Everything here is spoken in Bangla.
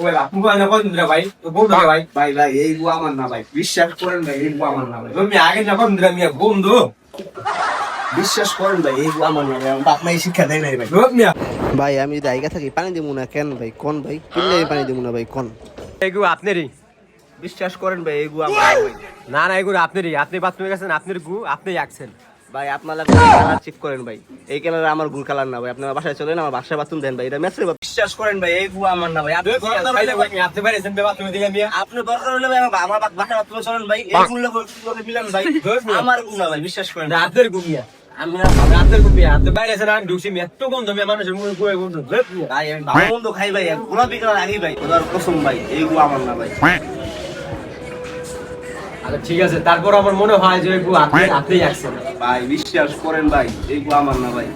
ওই আপনি কয় না কত দিন ভাই তো বন্ধু ভাই ভাই ভাই এই গু আমার না ভাই, বিশ্বাস করেন ভাই এই গু আমার না ভাই, তুমি আগে না কত দিন মিয়া বন্ধু বিশ্বাস করেন ভাই এই গু আমার না ভাই, আমার বাপ মাই শিক্ষা দেয় নাই ভাই। রোদ মিয়া ভাই আমি যদি আইগা থাকি পানি দিব না কেন ভাই, কোন ভাই কিনলে পানি দিব না ভাই কোন? এগু আপনারই বিশ্বাস করেন ভাই এই গু আমার না ভাই। না না এগুলো আপনারই, আপনি বাথরুমে গেছেন, আপনার গু আপনি আঁকছেন। ভাই আপনার কালার চেক করেন ভাই, এই কালার আমার গুল কালার না ভাই, আপনার বাসায় চলেন আমার বাসায় বাথরুম দেন ভাই, এটা ম্যাচের। বিশ্বাস করেন ভাই এই গু আমার না ভাই, আপনি আপনি পারেছেন বাথরুমে দিকে মিয়া আপনি দরকার হলে ভাই আমার বাসায় বাথরুমে চলেন ভাই, এই গুলো মিলান ভাই, আমার গু না ভাই, বিশ্বাস করেন। আপনার গু মিয়া আমি আপনার গু মিয়া আপনি বাইরে আছেন, আমি ঢুকছি মিয়া এত গন্ধ মিয়া মানুষের মুখে গুয়ে গন্ধ। ভাই আমি ভালো মন্দ খাই ভাই, গোলাপি কালার আগে ভাই, ওদের কসম ভাই এই গু আমার না ভাই। আচ্ছা ঠিক আছে, তারপর আমার মনে হয় যে গু আপনি আঁকছেন। ভাই বিশ্বাস করেন ভাই এই গু আমার না ভাই।